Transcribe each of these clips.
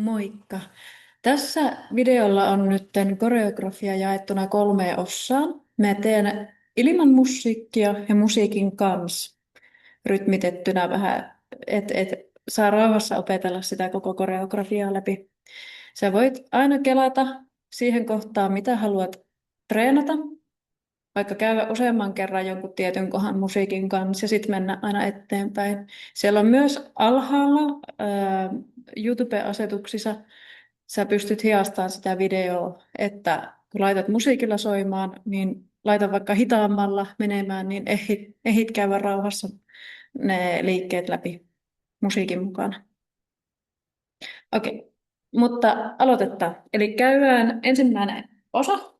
Moikka. Tässä videolla on nyt koreografia jaettuna 3 osaan. Mä teen ilman musiikkia ja musiikin kanssa rytmitettynä vähän, että saa rauhassa opetella sitä koko koreografiaa läpi. Sä voit aina kelata siihen kohtaan, mitä haluat treenata, vaikka käydä useamman kerran jonkun tietyn kohan musiikin kanssa ja sitten mennä aina eteenpäin. Siellä on myös alhaalla YouTube-asetuksissa, sä pystyt hiastamaan sitä videoa, että kun laitat musiikilla soimaan, niin laita vaikka hitaammalla menemään, niin ehdit käydä rauhassa ne liikkeet läpi musiikin mukana. Okei, mutta aloitetaan. Eli käydään ensimmäinen osa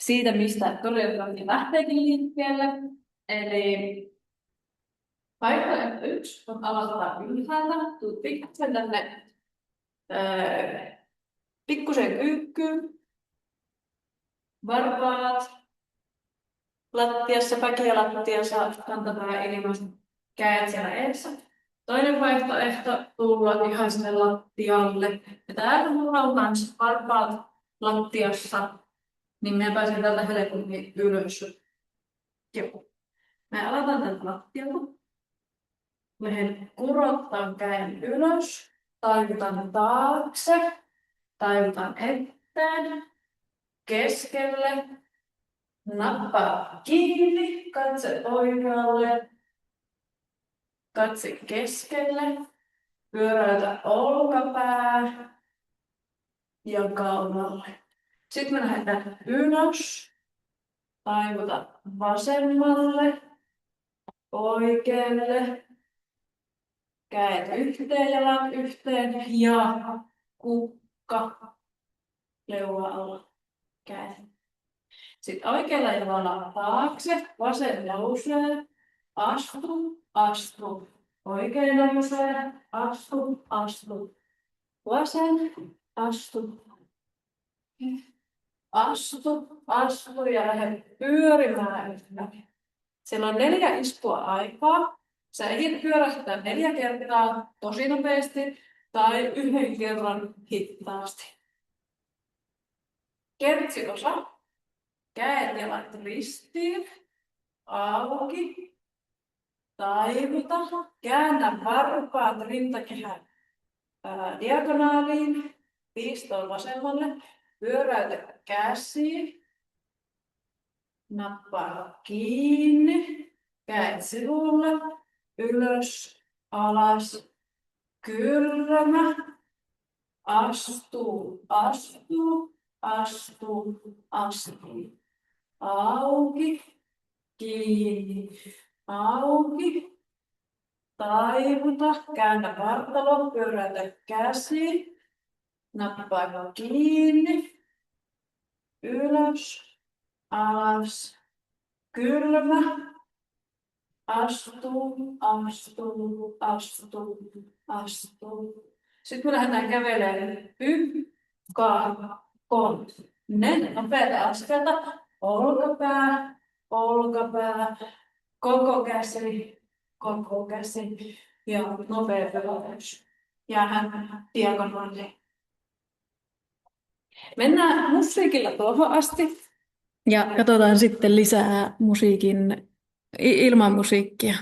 siitä, mistä koreografia lähteekin liikkeelle. Eli vaihtoehto 1 on aloittaa ylhäältä, tuut pikkusen tänne pikkusen kyykkyyn, varpaat lattiassa, päkiä lattiassa, kantapää ilmassa, kädet siellä edessä. Toinen vaihtoehto tulla ihan sinne lattialle. Ja täällä mulla on myös varpaat lattiassa, niin minä pääsen tältä helposti ylös. Joo. Mä aloitan tältä lattialta. Lähden kurottaan käden ylös, taivutan taakse, taivutan eteen, keskelle, nappaa kiinni, katse oikealle, katse keskelle, pyöräytä olkapää ja kaulalle. Sitten me lähdetään ylös, taivuta vasemmalle, oikealle, kädet yhteen, jalat yhteen ja kukka, leuva alla, kädet. Sitten oikealla jalalla taakse, vasen nousee, astu, astu. Oikein nousee, astu, astu. Vasen, astu. Astu, astu ja lähde pyörimään ympäri. Siellä on 4 iskua aikaa. Sä ehdit pyörähtää 4 kertaa tosi nopeasti tai 1 kerran hitaasti. Kertsiosa. Kädet jalat ristiin. Auki. Taivuta. Käännä varpaat rintakehän diagonaaliin. Pistoon vasemmalle. Pyöräytä käsiin. Nappaa kiinni. Kädet sivulle. Ylös, alas, kylmä, astuu, astuu, astuu, astuu, auki, kiinni, auki, taivuta, käännä vartalo, pyöräytä käsi, nappaa kiinni, ylös, alas, kylmä, astuu, astuu, astuu, astuu. Sitten me lähdetään kävelemään 1, 2, 3. Nopeata askelta. Olkapää, olkapää, koko käsi ja nopea pyöräys. Jäähän diagonaaliin. Mennään musiikilla tuohon asti ja katsotaan sitten lisää ilman musiikkia.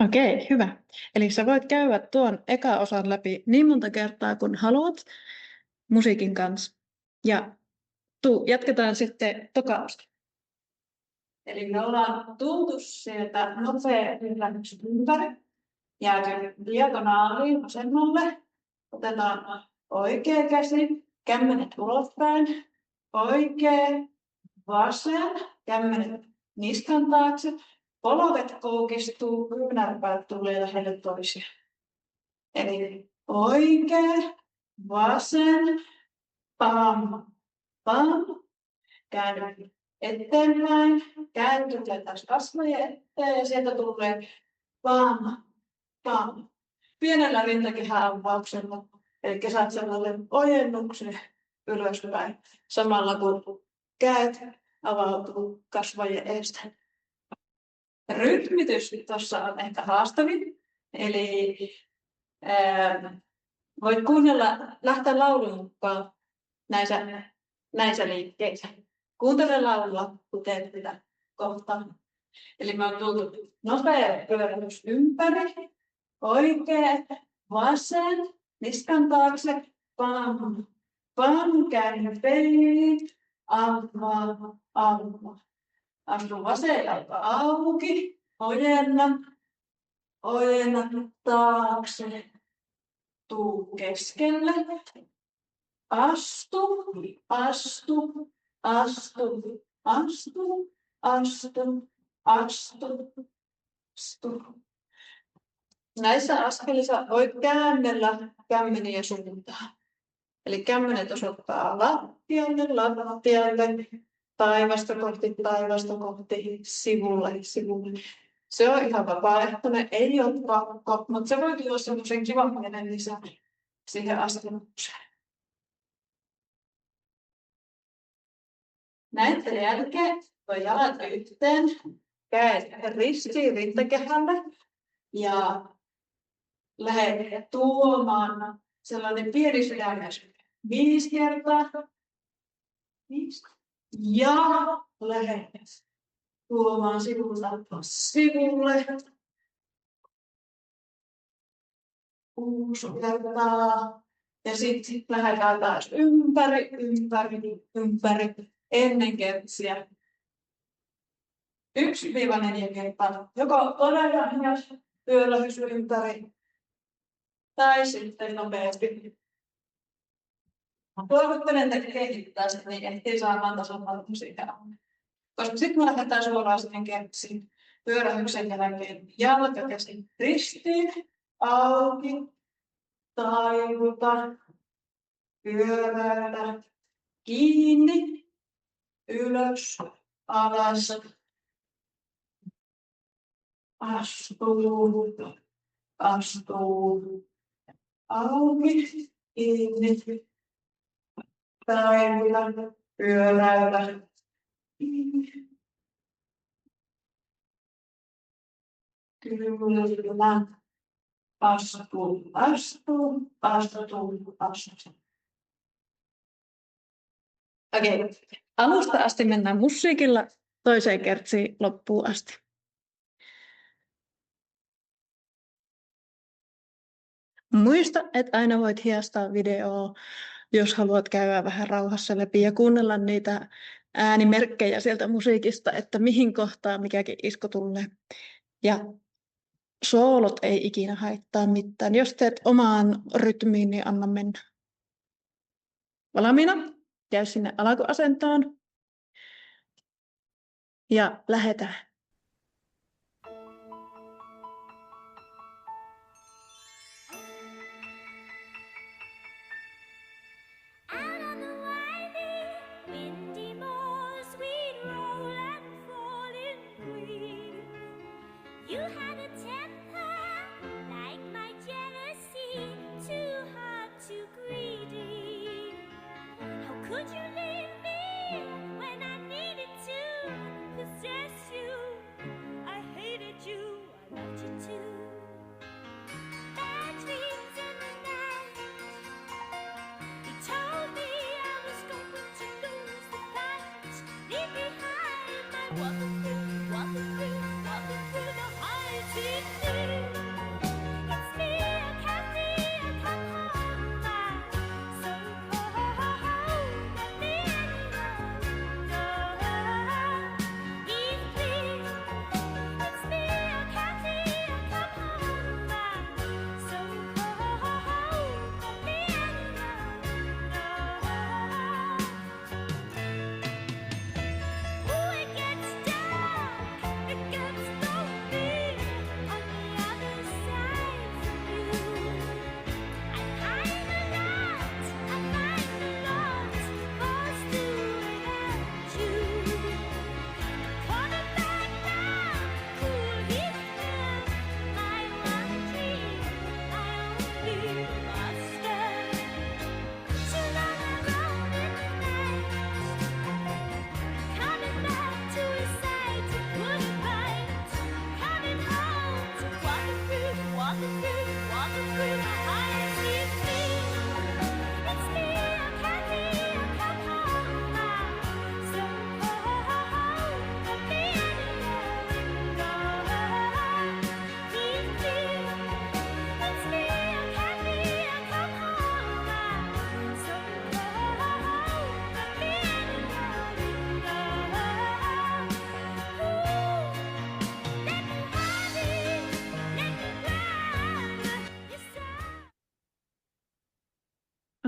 Okei, hyvä. Eli sä voit käydä tuon eka osan läpi niin monta kertaa kuin haluat musiikin kanssa. Ja jatketaan sitten toka osa. Eli me ollaan tultu sieltä nopea ympärys ympäri, jääty diagonaaliin vasemmalle. Otetaan oikea käsi, kämmenet ulospäin, oikea, vasen, kämmenet niskan taakse, polvet koukistuu, kyynärpäät tulee lähelle toisiaan. Eli oikea, vasen, pam, pam, käänny eteenpäin, kääntyy taas kasvoja eteen ja sieltä tulee pam, pam. Pienellä rintakehäavauksella, eli saat sellainen ojennuksen ylöspäin, samalla kun käät avautuu kasvojen eestä. Rytmitys tuossa on ehkä haastavin, eli voit kuunnella, lähteä laulun mukaan näissä liikkeissä. Kuuntele laulua, kun teet sitä kohtaa. Eli me on tultu nopea pyörähdys ympäri, oikea, vasen, niskan taakse, pam, pam, käänny peiliin, avaa, avaa. Astu vasen jalka auki, ojenna taakse, tuu keskelle, astu, astu, astu, astu, astu, astu, astu. Näissä askelissa voit käännellä kämmeniä suuntaan. Eli kämmenet osoittaa lattialle, taivasta kohti, sivulle. Se on ihan vapaaehtoinen, ei ole pakko, mutta se voi tulla semmoisen kivan mielen lisää siihen askellukseen. Näiden jälkeen toi jalat yhteen, kädet ristiin rintakehälle ja lähde tuomaan sellainen pieni sydämys 5 kertaa. 5. Ja lähde tuomaan sivulta sivulle. 6 kertaa. Ja sitten lähdetään taas ympäri ennen kepsiä. 1-4 kertaa. Joko todella hidas pyörähdys ympäri tai sitten nopeasti. Toivottelen, että kehittää sitä, niin ehtii saamaan tasapainoa siitä. Koska sitten me lähdetään suoraan siihen kepsiin. Pyörähdyksen jälkeen jalkakäsi ristiin, auki, taivuta, pyöräytä, kiinni, ylös, alas, astuu, auki, kiinni, taivuta, pyöräytä, kyllä, astuu. Okei, alusta asti mennään musiikilla, toiseen kertsiin loppuun asti. Muista, että aina voit hiastaa videoa, jos haluat käydä vähän rauhassa läpi ja kuunnella niitä äänimerkkejä sieltä musiikista, että mihin kohtaan mikäkin isku tulee. Ja soolot ei ikinä haittaa mitään. Jos teet omaan rytmiin, niin anna mennä. Valmiina? Käy sinne alkuasentoon. Ja lähdetään. Walking through the high city.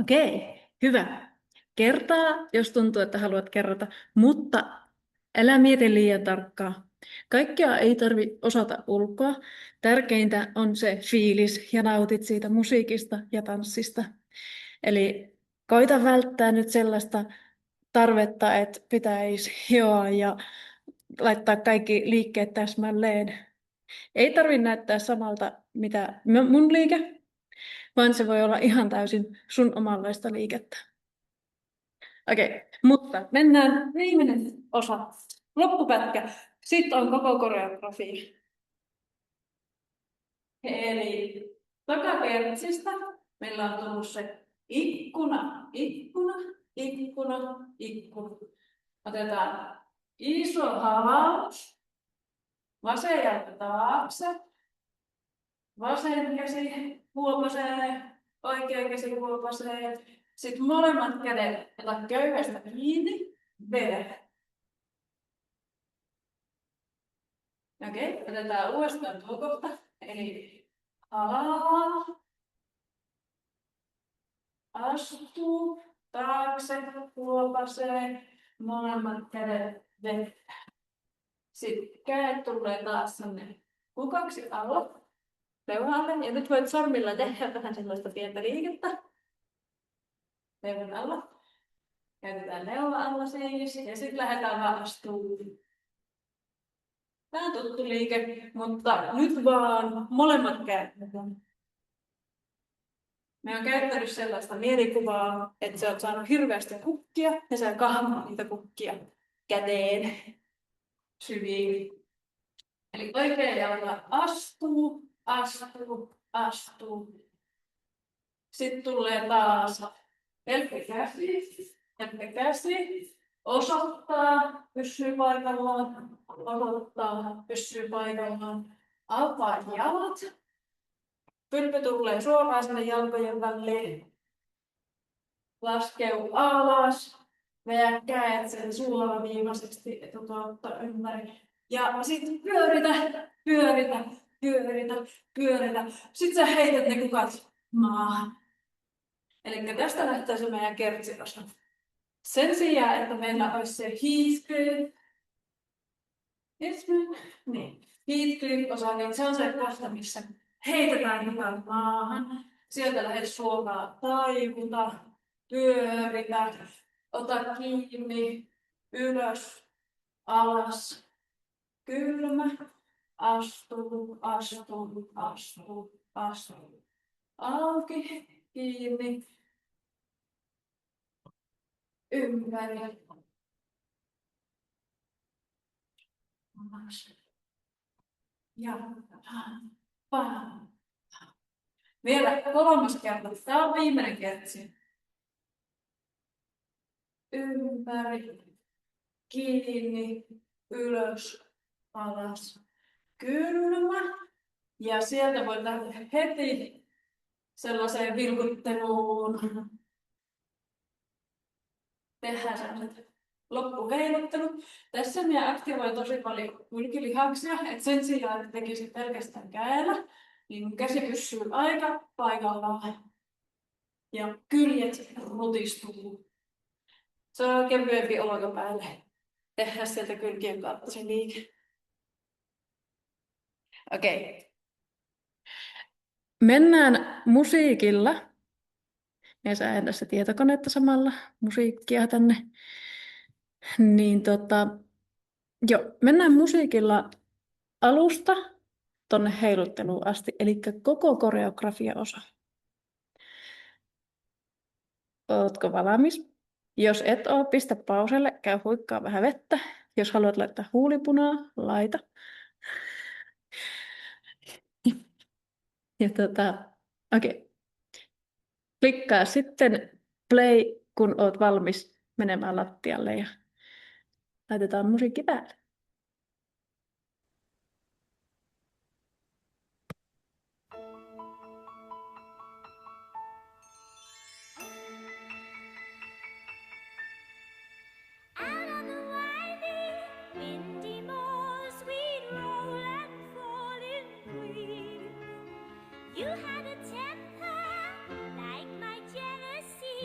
Okei, hyvä. Kertaa, jos tuntuu, että haluat kerrata, mutta älä mieti liian tarkkaa. Kaikkea ei tarvi osata ulkoa. Tärkeintä on se fiilis ja nautit siitä musiikista ja tanssista. Eli koita välttää nyt sellaista tarvetta, että pitäisi hioa ja laittaa kaikki liikkeet täsmälleen. Ei tarvitse näyttää samalta, mitä mun liike, vaan se voi olla ihan täysin sun omanlaista liikettä. Okei, mutta mennään viimeinen osa, loppupätkä. Sitten on koko koreografia. Eli takakertsistä meillä on tullut se ikkuna, ikkuna, ikkuna, ikkuna. Otetaan iso havaus, vasen jalka taakse, vasen käsi huopasee, oikea käsi huopasee. Sitten molemmat kädet ota köyhästä kiinni, vedä. Okei, otetaan uudestaan tuo kohta. Eli astuu, taakse, huopasee, molemmat kädet vettä. Sitten kädet tulee taas sinne kukaksi alla, leualle. Ja nyt voit sormilla tehdä vähän sellaista pientä liikettä. Leuan alla. Käytetään leuan alla siis. Ja sitten lähdetään vaan astumaan. Tämä on tuttu liike, mutta nyt vaan molemmat käytetään. Me on käyttänyt sellaista mielikuvaa, että sä oot saanut hirveästi kukkia ja sä kahmaat niitä kukkia käteen syviin. Eli oikea jalka astuu, astuu, astuu. Sitten tulee taas helppi käsi, osoittaa, pysyy paikallaan, osoittaa, pysyy paikallaan, avaa jalat. Pylpy tulee suoraan sinne jalkojen väliin. Laskeu alas. Vedä kädet sen suoraviivaisesti etukautta ympäri. Ja sitten pyöritä, pyöritä, pyöritä, pyöritä. Sitten sä heität ne kukat maahan. Eli tästä lähtee se meidän kertsiosa. Sen sijaan, että meillä olisi se Heathcliff. Niin. Heathcliff-osa, niin se on se kohta, missä heitetään kukat maahan. Sieltä lähdet suoraan taivuta, pyöritä, ota kiinni, ylös, alas, kylmä, astuu, astuu, astuu, astuu, auki, kiinni, ympäri, alas, ja pam. Vielä kolmas kerta. Tämä on viimeinen kertsi. Ympäri, kiinni, ylös, alas, kylmä. Ja sieltä voi lähteä heti sellaiseen vilkutteluun. Tehdään sellaiset loppuheiluttelut. Tässä minä aktivoin tosi paljon kylkilihaksia, että sen sijaan, että tekisin pelkästään kädellä, niin käsi pysyy aika paikallaan. Ja kyljet rutistuu. Se on kevyempi olkapäälle. Tehdään sieltä kylkien kautta se liike. Okei. Mennään musiikilla. Ja sä ääntä se tietokonetta samalla musiikkia tänne. Niin mennään musiikilla alusta tonne heilutteluun asti, eli koko koreografia-osa. Ootko valmis? Jos et oo, pistä pauselle, käy huikkaa vähän vettä. Jos haluat laittaa huulipunaa, laita. Ja okei. Klikkaa sitten play, kun oot valmis menemään lattialle ja laitetaan musiikki päälle. You had a temper like my jealousy.